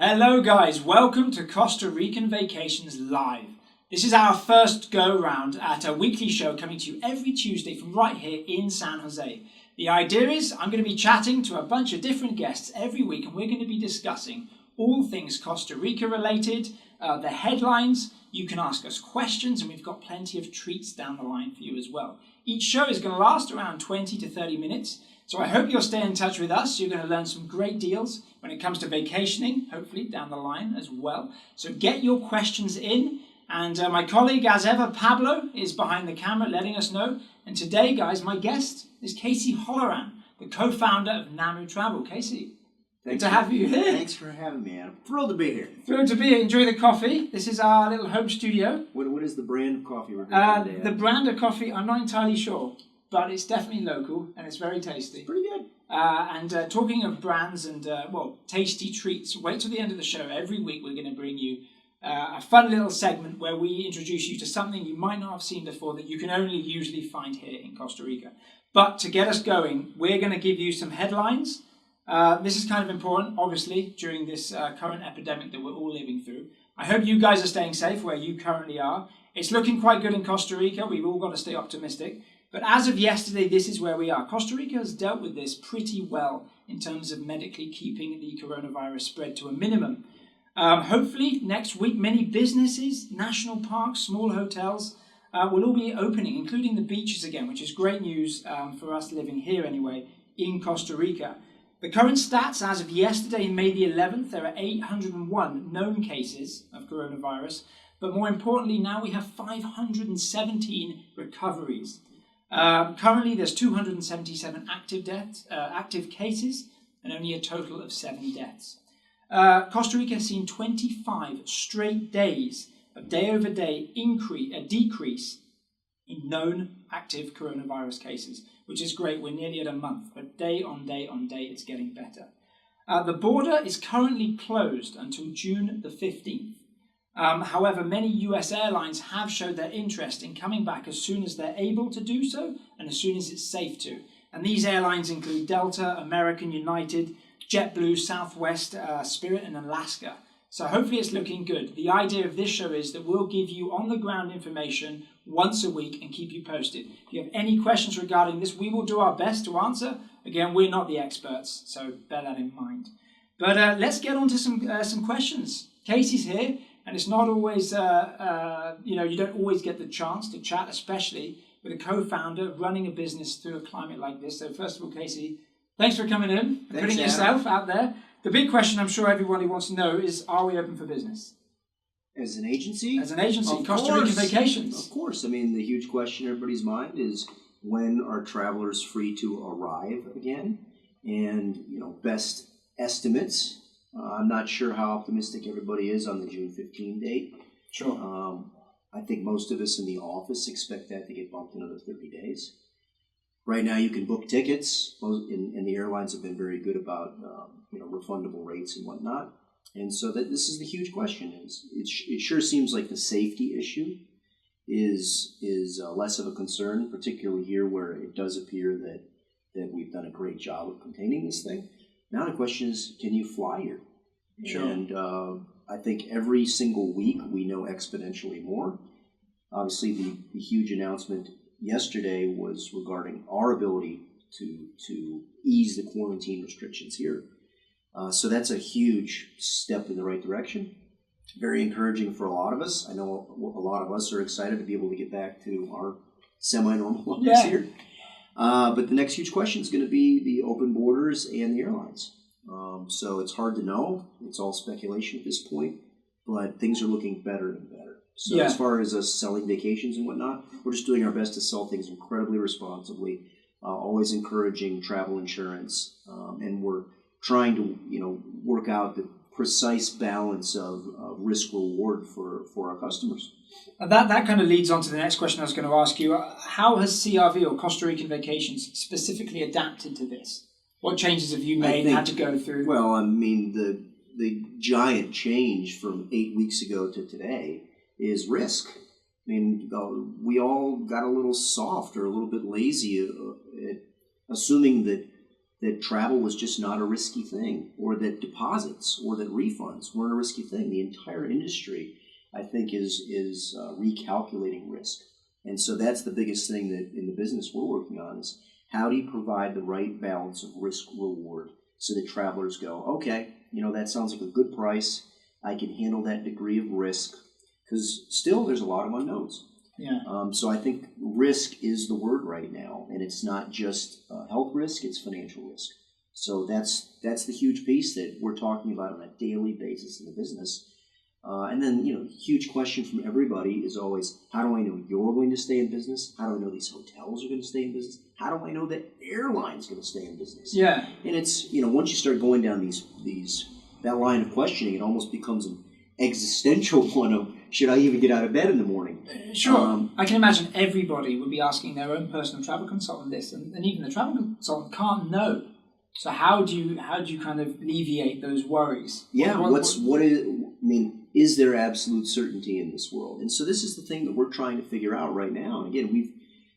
Hello guys, welcome to Costa Rican Vacations Live. This is our first go round at a weekly show coming to you every Tuesday from right here in San Jose. The idea is I'm going to be chatting to a bunch of different guests every week, and we're going to be discussing all things Costa Rica related, the headlines. You can ask us questions, and we've got plenty of treats down the line for you as well. Each show is going to last around 20 to 30 minutes. So I hope you'll stay in touch with us. You're going to learn some great deals when it comes to vacationing, hopefully down the line as well. So get your questions in. And my colleague, as ever, Pablo, is behind the camera letting us know. And today, guys, my guest is Casey Halloran, the co-founder of Namu Travel. Casey, good to have you here. Thanks for having me, Adam. Thrilled to be here. Thrilled to be here. Enjoy the coffee. This is our little home studio. What is the brand of coffee we're drinking today? The brand of coffee, I'm not entirely sure, but it's definitely local and it's very tasty. It's pretty good. Talking of brands and, tasty treats, wait till the end of the show. Every week we're going to bring you a fun little segment where we introduce you to something you might not have seen before that you can only usually find here in Costa Rica. But to get us going, we're going to give you some headlines. This is kind of important, obviously, during this current epidemic that we're all living through. I hope you guys are staying safe where you currently are. It's looking quite good in Costa Rica. We've all got to stay optimistic. But as of yesterday, this is where we are. Costa Rica has dealt with this pretty well in terms of medically keeping the coronavirus spread to a minimum. Hopefully, next week, many businesses, national parks, small hotels will all be opening, including the beaches again, which is great news for us living here anyway, in Costa Rica. The current stats as of yesterday, May the 11th, there are 801 known cases of coronavirus. But more importantly, now we have 517 recoveries. Currently, there's 277 active cases, and only a total of 7 deaths. Costa Rica has seen 25 straight days of day-over-day decrease in known active coronavirus cases, which is great. We're nearly at a month, but day on day on day, it's getting better. The border is currently closed until June the 15th. However, many US airlines have showed their interest in coming back as soon as they're able to do so and as soon as it's safe to. And these airlines include Delta, American, United, JetBlue, Southwest, Spirit, and Alaska. So hopefully it's looking good. The idea of this show is that we'll give you on-the-ground information once a week and keep you posted. If you have any questions regarding this, we will do our best to answer. Again, we're not the experts, so bear that in mind. But let's get on to some questions. Casey's here. And it's not always, you don't always get the chance to chat, especially with a co-founder running a business through a climate like this. So first of all, Casey, thanks for coming in and putting yourself out there. The big question I'm sure everybody wants to know is, are we open for business? As an agency? As an agency, Costa Rican Vacations. Of course. I mean, the huge question in everybody's mind is, when are travelers free to arrive again? And, best estimates. I'm not sure how optimistic everybody is on the June 15 date. Sure. I think most of us in the office expect that to get bumped another 30 days. Right now, you can book tickets, and the airlines have been very good about refundable rates and whatnot. And so this is the huge question. It sure seems like the safety issue is less of a concern, particularly here where it does appear that we've done a great job of containing this thing. Now the question is, can you fly here? Sure. And I think every single week we know exponentially more. Obviously, the huge announcement yesterday was regarding our ability to ease the quarantine restrictions here. So that's a huge step in the right direction. Very encouraging for a lot of us. I know a lot of us are excited to be able to get back to our semi-normal lives here. But the next huge question is going to be the open borders and the airlines. So it's hard to know. It's all speculation at this point, but things are looking better and better. So as far as us selling vacations and whatnot, we're just doing our best to sell things incredibly responsibly, always encouraging travel insurance, and we're trying to work out the precise balance of risk-reward for our customers. And that kind of leads on to the next question I was going to ask you. How has CRV, or Costa Rican Vacations, specifically adapted to this? What changes have you made and had to go through? Well, I mean, the giant change from 8 weeks ago to today is risk. I mean, we all got a little soft or a little bit lazy at assuming that that travel was just not a risky thing, or that deposits or that refunds weren't a risky thing. The entire industry, I think, is recalculating risk. And so that's the biggest thing that in the business we're working on is how do you provide the right balance of risk reward so that travelers go, okay, that sounds like a good price. I can handle that degree of risk, because still there's a lot of unknowns. Yeah. So I think risk is the word right now, and it's not just health risk; it's financial risk. So that's the huge piece that we're talking about on a daily basis in the business. And then huge question from everybody is always, how do I know you're going to stay in business? How do I know these hotels are going to stay in business? How do I know that airline's going to stay in business? Yeah. And it's once you start going down that line of questioning, it almost becomes an existential one of, should I even get out of bed in the morning? Sure. I can imagine everybody would be asking their own personal travel consultant this, and even the travel consultant can't know. So how do you kind of alleviate those worries? Yeah. Is there absolute certainty in this world? And so this is the thing that we're trying to figure out right now. And again, we've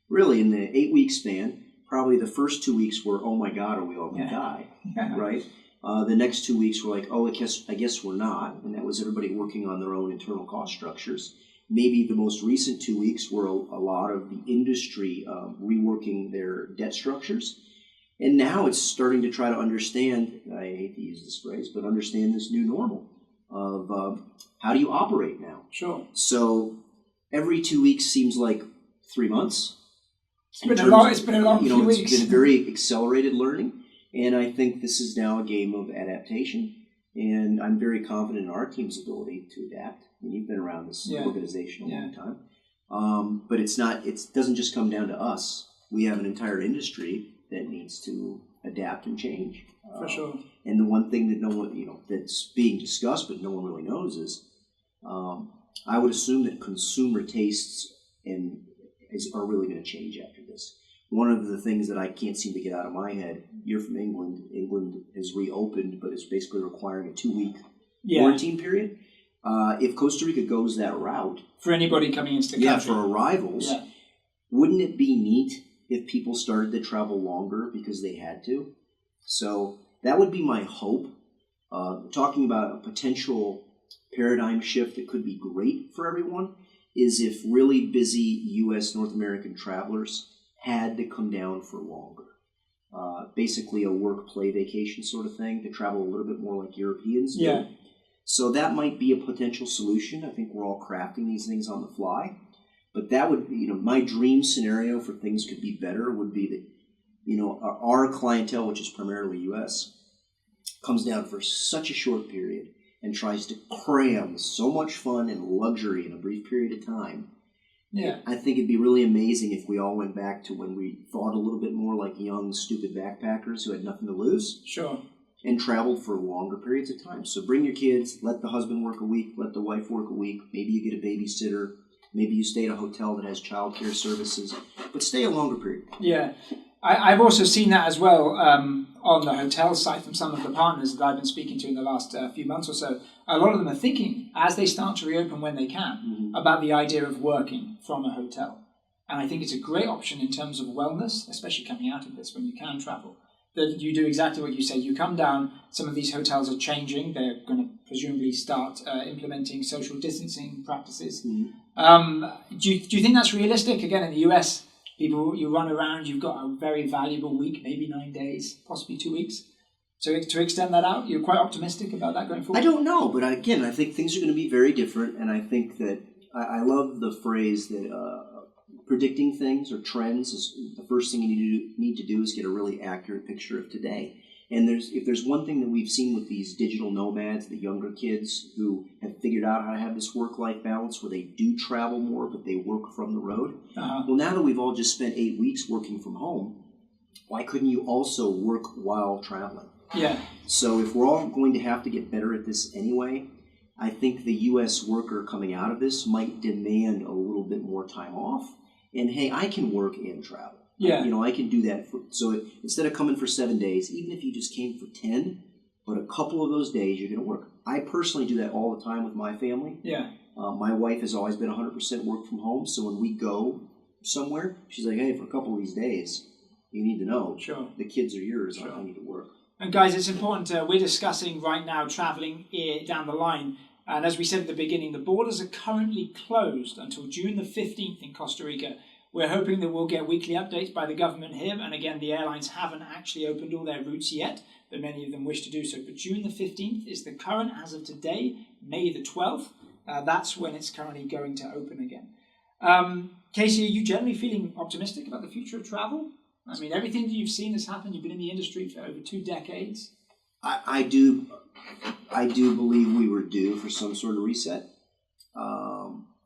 really, in the 8-week span, probably the first 2 weeks were, oh my God, are we all going to die? Yeah. Right? The next 2 weeks were like, oh, I guess we're not. And that was everybody working on their own internal cost structures. Maybe the most recent 2 weeks were a lot of the industry reworking their debt structures. And now it's starting to try to understand, I hate to use this phrase, but understand this new normal of how do you operate now? Sure. So every 2 weeks seems like 3 months. It's been a long few weeks. It's been very accelerated learning. And I think this is now a game of adaptation. And I'm very confident in our team's ability to adapt. I mean, you've been around this organization a long time. But it doesn't just come down to us. We have an entire industry that needs to adapt and change. For sure. And the one thing that no one, that's being discussed but no one really knows is, I would assume that consumer tastes are really going to change after this. One of the things that I can't seem to get out of my head, you're from England. England has reopened, but it's basically requiring a 2-week quarantine period. If Costa Rica goes that route, for anybody coming into the country, for arrivals, wouldn't it be neat if people started to travel longer because they had to? So that would be my hope. Talking about a potential paradigm shift that could be great for everyone is if really busy U.S. North American travelers had to come down for longer. Basically a work-play vacation sort of thing, to travel a little bit more like Europeans do. Yeah. So that might be a potential solution. I think we're all crafting these things on the fly. But that would, my dream scenario for things could be better would be that, our clientele, which is primarily U.S., comes down for such a short period and tries to cram so much fun and luxury in a brief period of time. Yeah, I think it'd be really amazing if we all went back to when we thought a little bit more like young, stupid backpackers who had nothing to lose. Sure. And traveled for longer periods of time. So bring your kids, let the husband work a week, let the wife work a week. Maybe you get a babysitter. Maybe you stay at a hotel that has childcare services, but stay a longer period. Yeah. I've also seen that as well on the hotel site from some of the partners that I've been speaking to in the last few months or so. A lot of them are thinking, as they start to reopen when they can, about the idea of working from a hotel. And I think it's a great option in terms of wellness, especially coming out of this when you can travel. That you do exactly what you said. You come down, some of these hotels are changing. They're going to presumably start implementing social distancing practices. Do you think that's realistic? Again, in the US, people, you run around, you've got a very valuable week, maybe 9 days, possibly 2 weeks. So to extend that out, you're quite optimistic about that going forward? I don't know, but again, I think things are going to be very different, and I think that I love the phrase that predicting things or trends is the first thing you need to do is get a really accurate picture of today. And if there's one thing that we've seen with these digital nomads, the younger kids who have figured out how to have this work-life balance where they do travel more, but they work from the road. Well, now that we've all just spent 8 weeks working from home, why couldn't you also work while traveling? Yeah. So if we're all going to have to get better at this anyway, I think the U.S. worker coming out of this might demand a little bit more time off. And hey, I can work and travel. Yeah. I can do that. So instead of coming for 7 days, even if you just came for 10, but a couple of those days you're going to work. I personally do that all the time with my family. Yeah. My wife has always been 100% work from home. So when we go somewhere, she's like, hey, for a couple of these days, you need to know. Sure. The kids are yours. Sure. I need to work. And guys, it's important. We're discussing right now traveling down the line. And as we said at the beginning, the borders are currently closed until June the 15th in Costa Rica. We're hoping that we'll get weekly updates by the government here. And again, the airlines haven't actually opened all their routes yet, but many of them wish to do so. But June the 15th is the current, as of today, May the 12th. That's when it's currently going to open again. Casey, are you generally feeling optimistic about the future of travel? I mean, everything that you've seen has happened. You've been in the industry for over 2 decades. I do believe we were due for some sort of reset.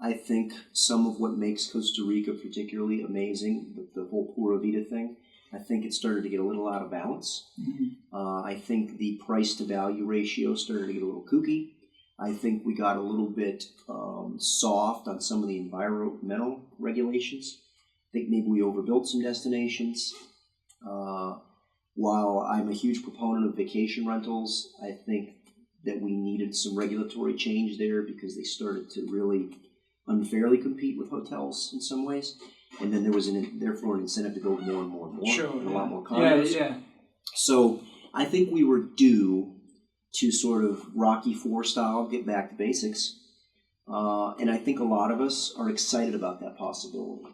I think some of what makes Costa Rica particularly amazing, the whole Pura Vida thing, I think it started to get a little out of balance. Mm-hmm. I think the price to value ratio started to get a little kooky. I think we got a little bit soft on some of the environmental regulations. I think maybe we overbuilt some destinations. While I'm a huge proponent of vacation rentals, I think that we needed some regulatory change there because they started to really unfairly compete with hotels in some ways. And then there was therefore an incentive to build more and more and more, sure, and a yeah. lot more condos. Yeah. So I think we were due to sort of Rocky IV style get back to basics. And I think a lot of us are excited about that possibility.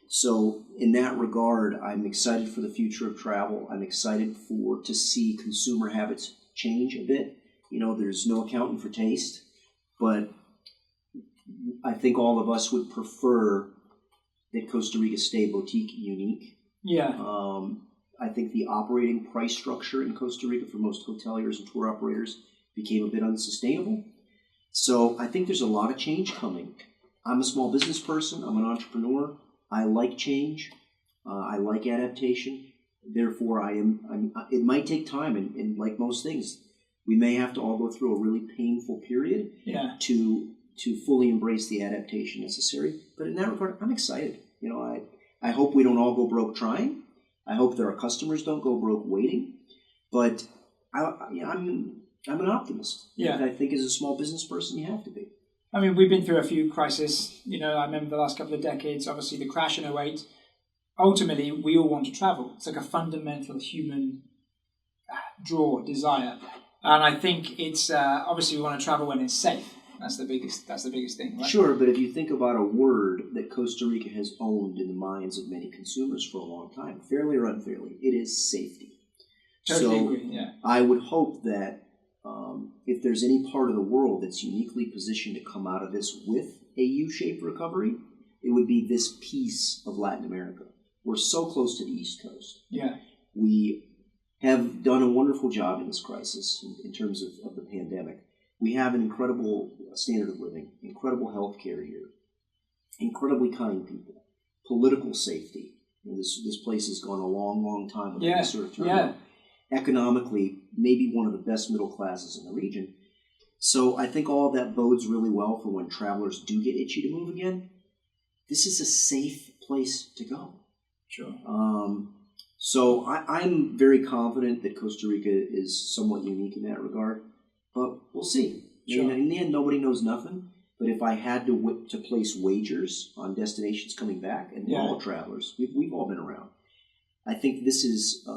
So in that regard, I'm excited for the future of travel. I'm excited to see consumer habits change a bit. You know, there's no accounting for taste, but I think all of us would prefer that Costa Rica stay boutique unique. Yeah. I think the operating price structure in Costa Rica for most hoteliers and tour operators became a bit unsustainable. So I think there's a lot of change coming. I'm a small business person. I'm an entrepreneur. I like change. I like adaptation. Therefore, it might take time, and like most things, we may have to all go through a really painful period to fully embrace the adaptation necessary. But in that regard, I'm excited. You know, I hope we don't all go broke trying. I hope that our customers don't go broke waiting. But I'm an optimist. Yeah. And I think as a small business person, you have to be. I mean, we've been through a few crises. You know, I remember the last couple of decades, obviously the crash in 2008. Ultimately, we all want to travel. It's like a fundamental human desire. And I think it's, obviously we want to travel when it's safe. That's the biggest thing, right? Sure, but if you think about a word that Costa Rica has owned in the minds of many consumers for a long time, fairly or unfairly, it is safety. Totally So agree, yeah. I would hope that if there's any part of the world that's uniquely positioned to come out of this with a U-shaped recovery, it would be this piece of Latin America. We're so close to the East Coast. Yeah. We have done a wonderful job in this crisis in terms of the pandemic. We have an incredible standard of living, incredible health care here, incredibly kind people, political safety. You know, this place has gone a long, long time without this sort of turmoil. Yeah. Economically, maybe one of the best middle classes in the region. So I think all of that bodes really well for when travelers do get itchy to move again. This is a safe place to go. Sure. So I'm very confident that Costa Rica is somewhat unique in that regard, but we'll see. Sure. In the end, nobody knows nothing. But if I had to place wagers on destinations coming back, and all travelers, we've all been around, I think this is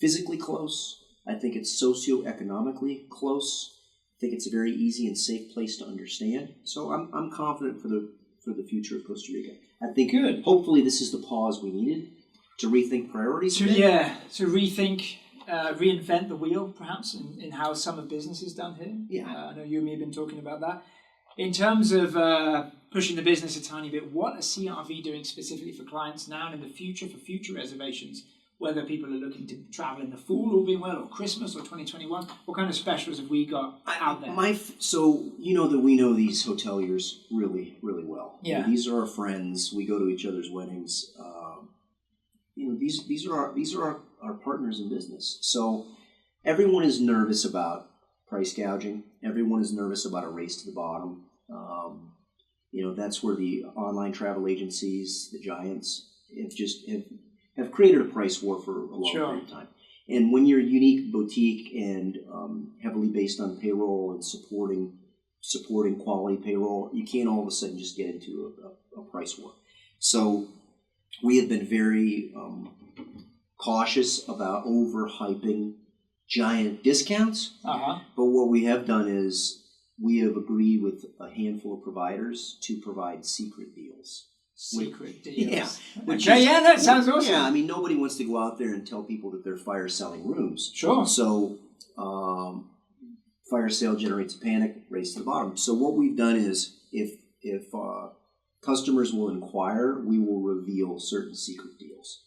physically close. I think it's socioeconomically close. I think it's a very easy and safe place to understand. So I'm confident for the future of Costa Rica. I think hopefully this is the pause we needed to rethink priorities. To rethink, reinvent the wheel, perhaps, in how some of business is done here. Yeah. I know you and me have been talking about that. In terms of pushing the business a tiny bit, what is CRV doing specifically for clients now and in the future for future reservations? Whether people are looking to travel in the fall, all being well, or Christmas, or 2021, what kind of specials have we got out there? So you know that we know these hoteliers really, really well. Yeah. These are our friends. We go to each other's weddings. These are our partners in business. So everyone is nervous about price gouging. Everyone is nervous about a race to the bottom. That's where the online travel agencies, the giants, have created a price war for a long period of time. And when you're unique, boutique, and heavily based on payroll and supporting quality payroll, you can't all of a sudden just get into a price war. So we have been very cautious about overhyping giant discounts. Uh-huh. But what we have done is we have agreed with a handful of providers to provide secret deals. Secret deals. Yeah. Yeah, that sounds awesome. Yeah, I mean, nobody wants to go out there and tell people that they're fire selling rooms. Sure. So, fire sale generates a panic, race to the bottom. So what we've done is, if customers will inquire, we will reveal certain secret deals.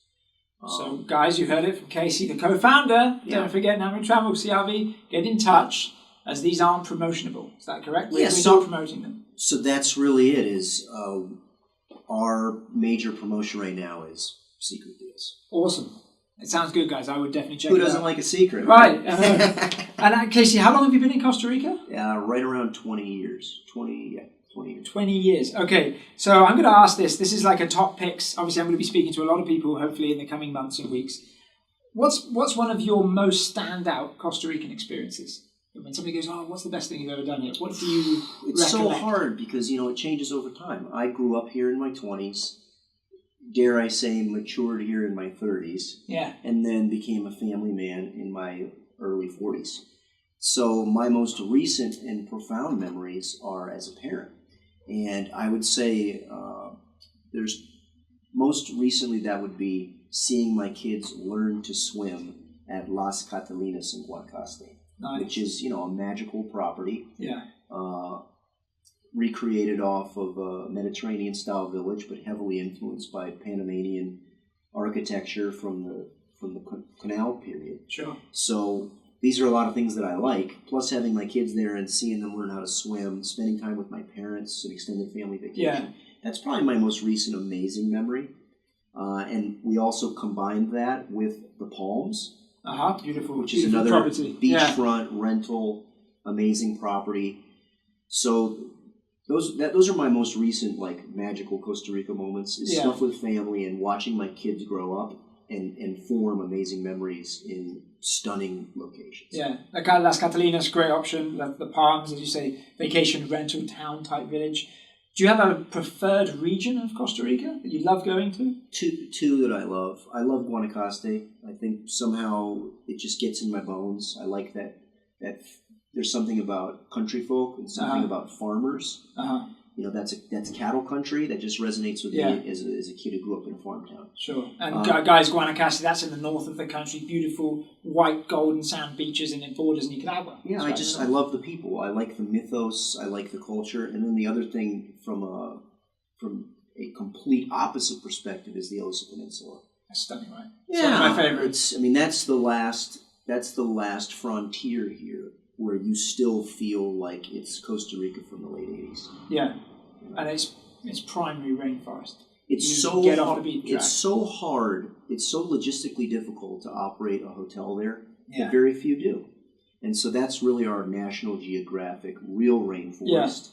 So, guys, you heard it from Casey, the co-founder. Yeah. Don't forget, Namu Travel, CRV, get in touch, as these aren't promotionable. Is that correct? Yeah, We're not promoting them. So that's really it, is our major promotion right now is secret deals. Awesome. It sounds good, guys. I would definitely check Who it out. doesn't like a secret? Right. And Casey, how long have you been in Costa Rica? Right around 20 years. 20 years. 20 years. Okay, so I'm going to ask this. This is like a top picks. Obviously, I'm going to be speaking to a lot of people, hopefully, in the coming months and weeks. What's one of your most standout Costa Rican experiences? When somebody goes, oh, what's the best thing you've ever done here? What do you It's recollect? so hard because, it changes over time. I grew up here in my 20s. Dare I say, matured here in my 30s. Yeah. And then became a family man in my early 40s. So my most recent and profound memories are as a parent. And I would say there's most recently that would be seeing my kids learn to swim at Las Catalinas in Guanacaste, Nice. which is, a magical property. Yeah. Recreated off of a Mediterranean-style village, but heavily influenced by Panamanian architecture from the canal period. Sure. So these are a lot of things that I like, plus having my kids there and seeing them learn how to swim, spending time with my parents, an extended family vacation. Yeah. That's probably my most recent amazing memory. And we also combined that with the Palms, Beautiful. which is beautiful another property. beachfront rental, amazing property. So those are my most recent magical Costa Rica moments. Is stuff with family and watching my kids grow up and form amazing memories in stunning locations. Yeah, like Las Catalinas, great option. The Palms, as you say, vacation rental town type village. Do you have a preferred region of Costa Rica that you love going to? Two that I love. I love Guanacaste. I think somehow it just gets in my bones. I like that there's something about country folk and something about farmers. That's cattle country that just resonates with me as a kid who grew up in a farm town. Sure. And guys, Guanacaste, that's in the north of the country. Beautiful white golden sand beaches, and it borders Nicaragua. Yeah, I love the people. I like the mythos. I like the culture. And then the other thing from a complete opposite perspective is the Osa Peninsula. That's stunning, right? Yeah, it's one of my favorites. That's the last frontier here, where you still feel like it's Costa Rica from the late 80s. Yeah, and it's primary rainforest. It's so hard. It's so logistically difficult to operate a hotel there that very few do. And so that's really our National Geographic real rainforest.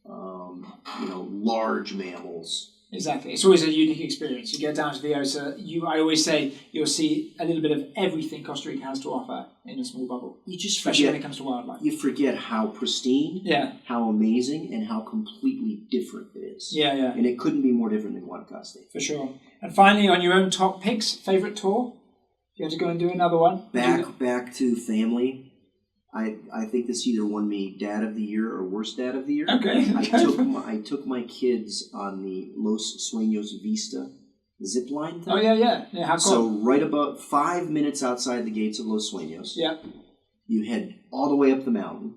Large mammals. Exactly. It's always a unique experience. You get down to the Osa, I always say you'll see a little bit of everything Costa Rica has to offer in a small bubble. You just especially forget, when it comes to wildlife. You forget how pristine, how amazing, and how completely different it is. Yeah. And it couldn't be more different than Guanacaste. For sure. And finally, on your own top picks, favorite tour? You had to go and do another one? Back to family. I think this either won me Dad of the Year or Worst Dad of the Year. Okay. I took my kids on the Los Sueños Vista zip line thing. Oh, yeah. How cool. So right about 5 minutes outside the gates of Los Sueños, you head all the way up the mountain.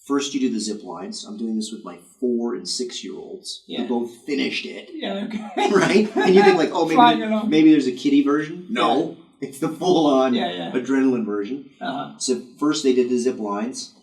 First you do the zip lines. I'm doing this with my 4 and 6-year-olds. Yeah. They both finished it. Yeah, okay. Right? And you think maybe there's a kiddie version. No. Yeah. It's the full-on adrenaline version. So first they did the zip lines,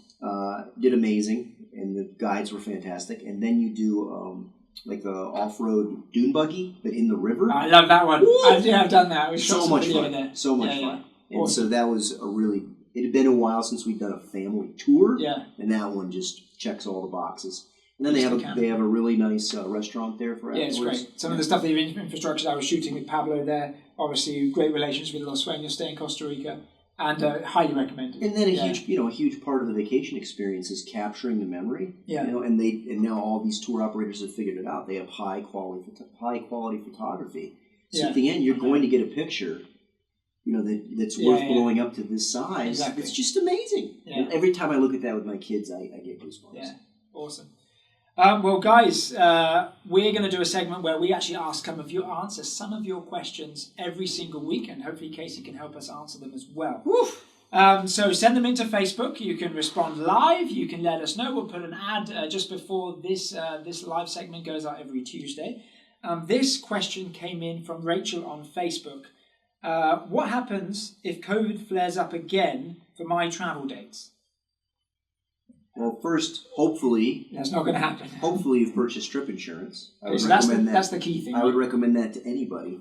did amazing, and the guides were fantastic. And then you do like a off-road dune buggy, but in the river. I love that one. I've done that. We shot so much fun. There. So much fun. And awesome. So that was it had been a while since we'd done a family tour. Yeah. And that one just checks all the boxes. And then they have a really nice restaurant there for afterwards. Yeah, it's great. Some of the stuff, the infrastructure I was shooting with Pablo there, obviously great relations with Los Sueños, stay in Costa Rica, and highly recommended. And then a huge part of the vacation experience is capturing the memory. Yeah. And now all these tour operators have figured it out. They have high quality photography. So at the end, you're going to get a picture that's worth blowing up to this size. Exactly. It's just amazing. Yeah. And every time I look at that with my kids, I get goosebumps. Yeah, awesome. Well, guys, we're going to do a segment where we actually answer some of your questions every single week, and hopefully Casey can help us answer them as well. So send them into Facebook. You can respond live. You can let us know. We'll put an ad just before this live segment goes out every Tuesday. This question came in from Rachel on Facebook. What happens if COVID flares up again for my travel dates? Well, first, hopefully... That's not going to happen. Hopefully you've purchased trip insurance. So that's the key thing. I would recommend that to anybody.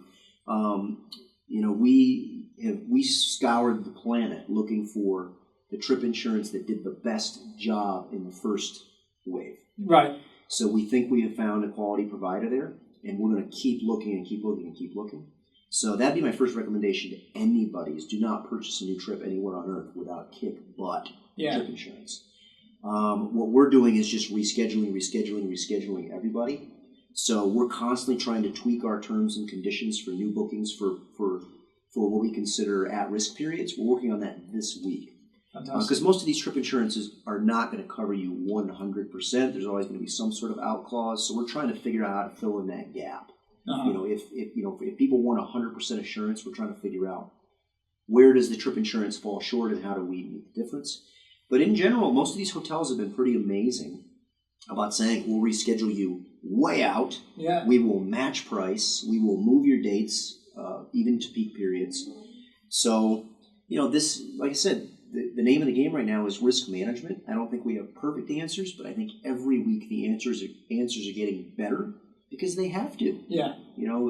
We scoured the planet looking for the trip insurance that did the best job in the first wave. Right. So we think we have found a quality provider there, and we're going to keep looking and keep looking and keep looking. So that'd be my first recommendation to anybody is do not purchase a new trip anywhere on earth without kick butt trip insurance. What we're doing is just rescheduling everybody. So we're constantly trying to tweak our terms and conditions for new bookings for what we consider at-risk periods. We're working on that this week. Because most of these trip insurances are not going to cover you 100%. There's always going to be some sort of out clause. So we're trying to figure out how to fill in that gap. If people want 100% assurance, we're trying to figure out where does the trip insurance fall short and how do we meet the difference. But in general, most of these hotels have been pretty amazing about saying, we'll reschedule you way out. Yeah. We will match price. We will move your dates, even to peak periods. So, this, like I said, the name of the game right now is risk management. I don't think we have perfect answers, but I think every week the answers are getting better because they have to. Yeah.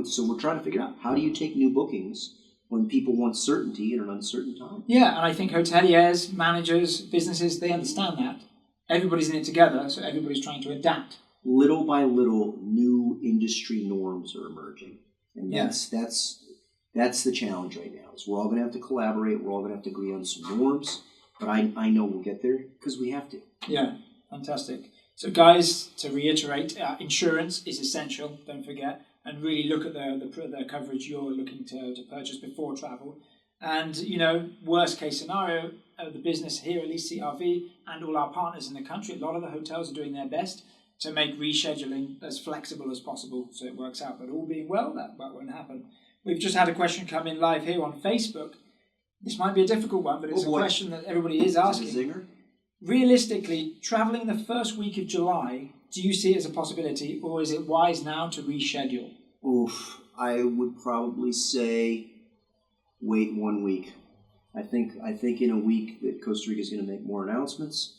So we're trying to figure out, how do you take new bookings when people want certainty in an uncertain time? Yeah, and I think hoteliers, managers, businesses, they understand that. Everybody's in it together, so everybody's trying to adapt. Little by little, new industry norms are emerging. And that's the challenge right now. Is we're all going to have to collaborate. We're all going to have to agree on some norms. But I know we'll get there because we have to. Yeah, fantastic. So guys, to reiterate, insurance is essential, don't forget. And really look at the coverage you're looking to purchase before travel. And, worst case scenario, the business here, at least CRV, and all our partners in the country, a lot of the hotels are doing their best to make rescheduling as flexible as possible so it works out. But all being well, that won't happen. We've just had a question come in live here on Facebook. This might be a difficult one, but it's a question that everybody is asking. Zinger? Realistically, traveling the first week of July, do you see it as a possibility, or is it wise now to reschedule? Oof, I would probably say wait 1 week. I think in a week that Costa Rica is going to make more announcements.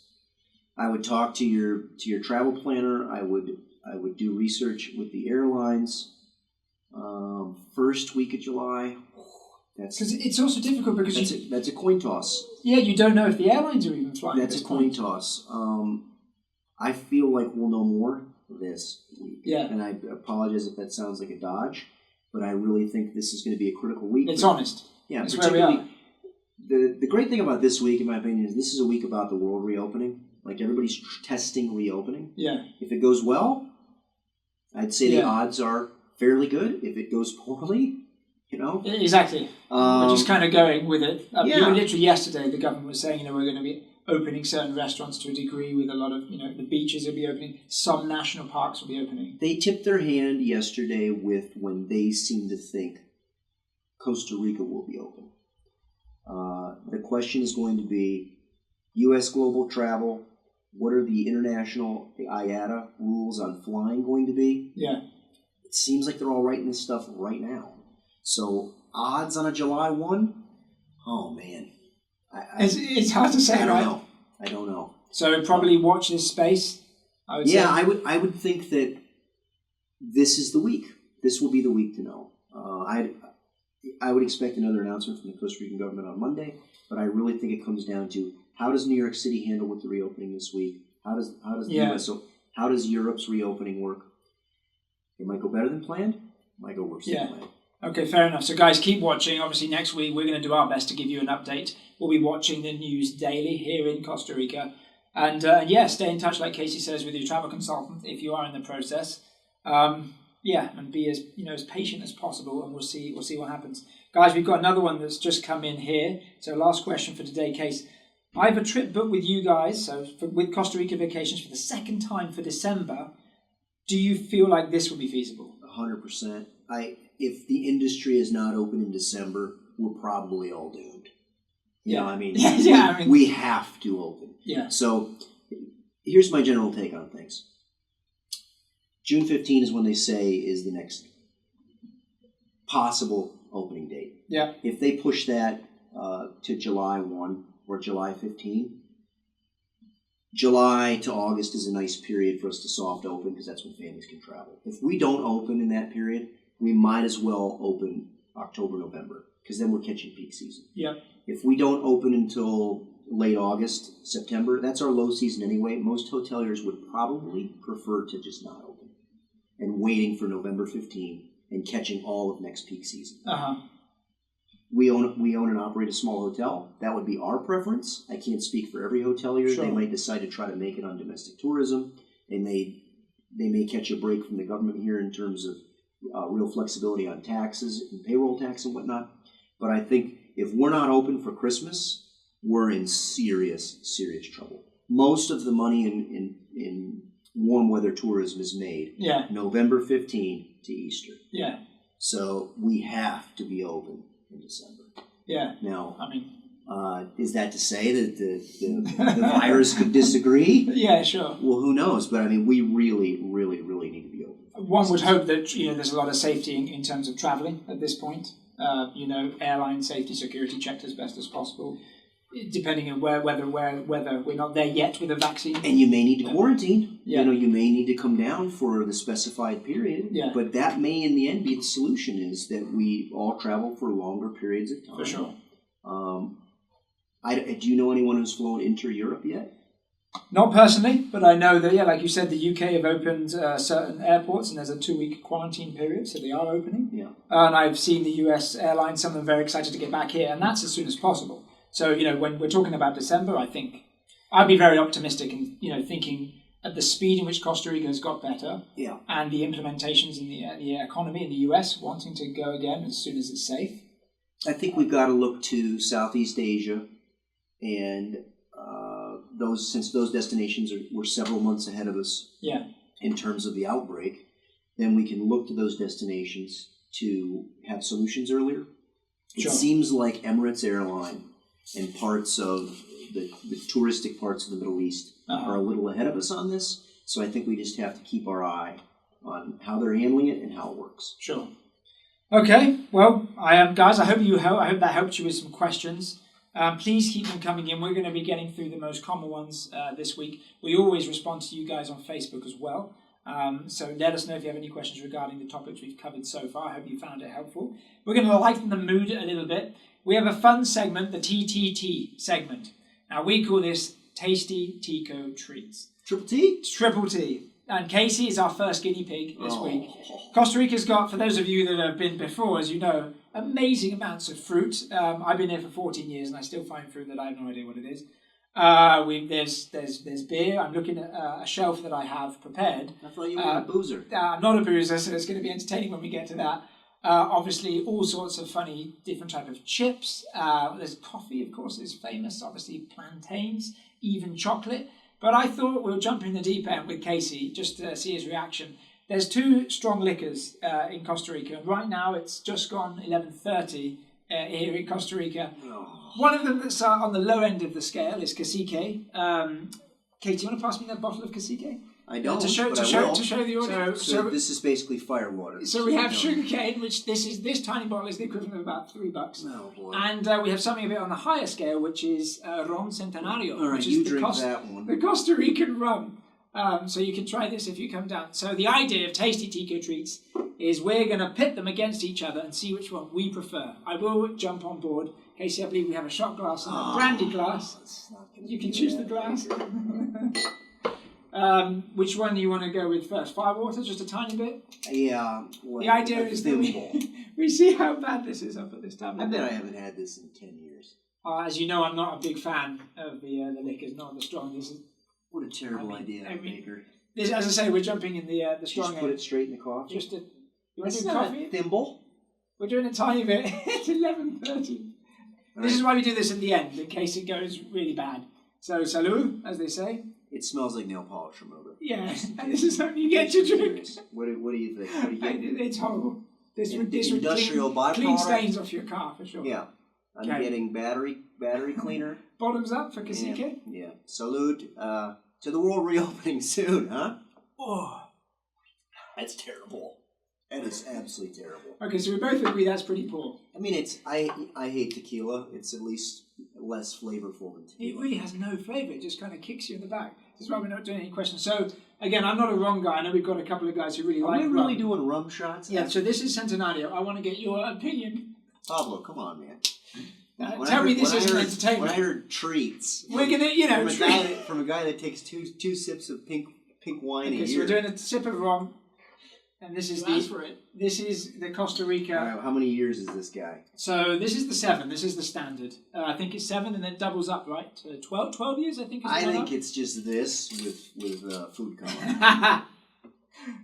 I would talk to your travel planner. I would do research with the airlines. First week of July. Because it's also difficult because that's a coin toss. Yeah, you don't know if the airlines are even flying. That's a coin toss. I feel like we'll know more this week. Yeah. And I apologize if that sounds like a dodge, but I really think this is going to be a critical week. It's honest. Yeah, it's where we are. The great thing about this week, in my opinion, is this is a week about the world reopening. Like everybody's testing reopening. Yeah. If it goes well, I'd say the odds are fairly good. If it goes poorly, Exactly. We're just kind of going with it. Even literally yesterday, the government was saying, we're going to be opening certain restaurants to a degree with a lot of, the beaches will be opening. Some national parks will be opening. They tipped their hand yesterday with when they seem to think Costa Rica will be open. The question is going to be U.S. global travel. What are the IATA rules on flying going to be? Yeah. It seems like they're all writing this stuff right now. So odds on a July 1? Oh, man. It's hard to say, I don't know. So probably watch this space, I would say. Yeah, I would think that this is the week. This will be the week to know. I would expect another announcement from the Costa Rican government on Monday, but I really think it comes down to how does New York City handle with the reopening this week? How does the US, so how does Europe's reopening work? It might go better than planned. It might go worse than planned. Okay, fair enough. So guys, keep watching. Obviously, next week we're going to do our best to give you an update. We'll be watching the news daily here in Costa Rica. And stay in touch, like Casey says, with your travel consultant if you are in the process. Yeah, and be as patient as possible, and we'll see what happens. Guys, we've got another one that's just come in here. So last question for today, Case. I have a trip booked with you guys, with Costa Rica Vacations for the second time for December. Do you feel like this will be feasible? 100%. If the industry is not open in December, we're probably all doomed. We have to open. Yeah. So here's my general take on things. June 15 is when they say is the next possible opening date. Yeah. If they push that to July 1 or July 15, July to August is a nice period for us to soft open because that's when families can travel. If we don't open in that period, we might as well open October, November because then we're catching peak season. Yeah. If we don't open until late August, September, that's our low season anyway. Most hoteliers would probably prefer to just not open and waiting for November 15 and catching all of next peak season. Uh-huh. We own and operate a small hotel. That would be our preference. I can't speak for every hotelier. Sure. They might decide to try to make it on domestic tourism. They may catch a break from the government here in terms of real flexibility on taxes and payroll tax and whatnot. But I think if we're not open for Christmas, we're in serious, serious trouble. Most of the money in warm weather tourism is made November 15 to Easter. Yeah. So we have to be open in December. Yeah. Now, I mean, is that to say that the virus could disagree? Yeah, sure. Well, who knows? But I mean, we really, really, really need to be open. One would hope that there's a lot of safety in terms of traveling at this point. Airline safety, security checked as best as possible. Depending on whether we're not there yet with a vaccine. And you may need to quarantine. Yeah. You may need to come down for the specified period. Yeah. But that may in the end be the solution, is that we all travel for longer periods of time. For sure. Do you know anyone who's flown inter-Europe yet? Not personally, but I know that, like you said, the UK have opened certain airports and there's a 2-week quarantine period, so they are opening. Yeah. And I've seen the US airlines, some of them very excited to get back here, and that's as soon as possible. So, when we're talking about December, I think I'd be very optimistic and, thinking at the speed in which Costa Rica has got better and the implementations in the economy in the US wanting to go again as soon as it's safe. I think we've got to look to Southeast Asia and since those destinations were several months ahead of us in terms of the outbreak, then we can look to those destinations to have solutions earlier. Sure. It seems like Emirates Airline and parts of the touristic parts of the Middle East are a little ahead of us on this. So I think we just have to keep our eye on how they're handling it and how it works. Sure. Okay. Well, guys, I hope that helped you with some questions. Please keep them coming in. We're going to be getting through the most common ones this week. We always respond to you guys on Facebook as well. So let us know if you have any questions regarding the topics we've covered so far. I hope you found it helpful. We're going to lighten the mood a little bit. We have a fun segment, the TTT segment. Now, we call this Tasty Tico Treats. Triple T? Triple T. And Casey is our first guinea pig this week. Costa Rica's got, for those of you that have been before, as you know, amazing amounts of fruit. I've been here for 14 years and I still find fruit that I have no idea what it is. There's beer. I'm looking at a shelf that I have prepared. I thought you were a boozer. I'm not a boozer, so it's going to be entertaining when we get to that. Obviously, all sorts of funny, different type of chips. There's coffee, of course, is famous. Obviously, plantains, even chocolate. But I thought we'll jump in the deep end with Casey just to see his reaction. There's 2 strong liquors in Costa Rica. And right now, it's just gone 11:30 here in Costa Rica. One of them that's on the low end of the scale is Casique. Katie, you want to pass me that bottle of Casique? I don't, to show the audience. So this is basically fire water. So we have sugarcane, which this tiny bottle is the equivalent of about $3. Oh boy! And we have something a bit on the higher scale, which is rum centenario. All right, which you is drink that one. The Costa Rican rum. So you can try this if you come down. So the idea of Tasty Tico Treats is we're going to pit them against each other and see which one we prefer. I will jump on board. Casey, I believe we have a shot glass and a brandy glass. You can choose the glass. Which one do you want to go with first? Firewater, just a tiny bit? Yeah. Well, the idea is that we see how bad this is up at this time. I bet I haven't had this in 10 years. As you know, I'm not a big fan of the liquors, not the strong. What a terrible idea, Baker. This, as I say, we're jumping in the strong Just put it straight in the coffee. Just you want to It's do not coffee? a thimble. We're doing a tiny bit. It's 11:30. This is why we do this at the end, in case it goes really bad. So, salud, as they say. It smells like nail polish remover. Yeah, and this is something you get to drink. What do you think? What do you get? It's horrible. This would Industrial clean byproduct? stains off your car, for sure. Yeah. I'm Okay. getting battery cleaner. Bottoms up for Casique. Yeah. Salute to the world reopening soon, huh? Oh, That's terrible. That is absolutely terrible. okay, so we both agree that's pretty poor. I mean, I hate tequila. It's at least less flavorful than It tequila. really has no flavour. It just kind of kicks you in the back. This is why we're not doing any questions. So, again, I'm not a rum guy. I know we've got a couple of guys who really Are like we rum. really doing rum shots? Yeah, so this is Centenario. I want to get your opinion. Pablo, come on, man. Tell me this isn't entertainment. When I heard treats, We're going to, from a guy that takes two sips of pink wine a Okay, so year. we're doing a sip of rum. And this is this is the Costa Rica. All right, how many years is this guy? So this is the 7. This is the standard. I think it's 7 and then doubles up, right? 12 years, I think. I think it's just this with food coloring.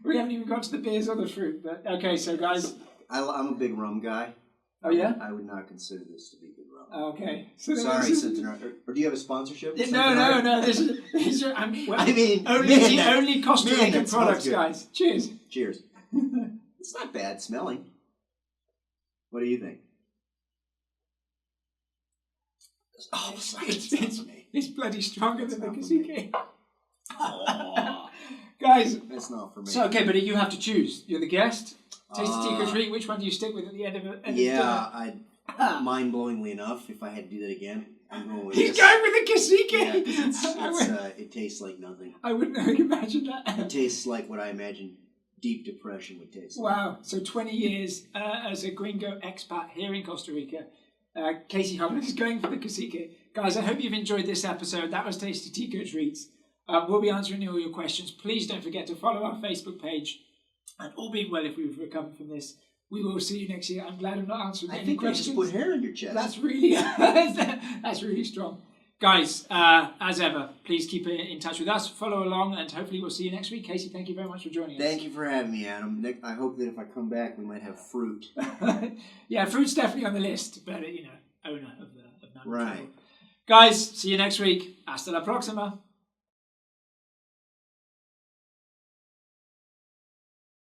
We haven't even got to the beers or the fruit, but okay. So guys, I'm a big rum guy. Oh yeah. I would not consider this to be good rum. Okay. So Sorry, Centenario. Or do you have a sponsorship? No. This is I mean, only Costa man, Rican that products, smells good. guys. Cheers. Cheers. It's not bad smelling. What do you think? Oh, it's bloody stronger than the Casique. Oh, Guys, that's not for me. so okay, but you have to choose. You're the guest. Taste the Ticos treat. Which one do you stick with at the end of it? Yeah, mind-blowingly enough, if I had to do that again, I'm going with He's this. going with the Casique. Yeah, 'cause it tastes like nothing. I wouldn't have imagined that. It tastes like what I imagine deep depression would taste like. Wow. So 20 years as a gringo expat here in Costa Rica. Casey Halloran is going for the Casique. Guys, I hope you've enjoyed this episode. That was Tasty Tico Treats. We'll be answering all your questions. Please don't forget to follow our Facebook page. And all being well, if we've recovered from this, we will see you next year. I'm glad I'm not answering any questions. I just put hair in your chest. That's really, that's really strong. Guys, as ever, please keep in touch with us. Follow along, and hopefully we'll see you next week. Casey, thank you very much for joining us. Thank you for having me, Adam. Nick, I hope that if I come back, we might have fruit. Yeah, fruit's definitely on the list, but, owner of Namu Travel. Right. Guys, see you next week. Hasta la próxima.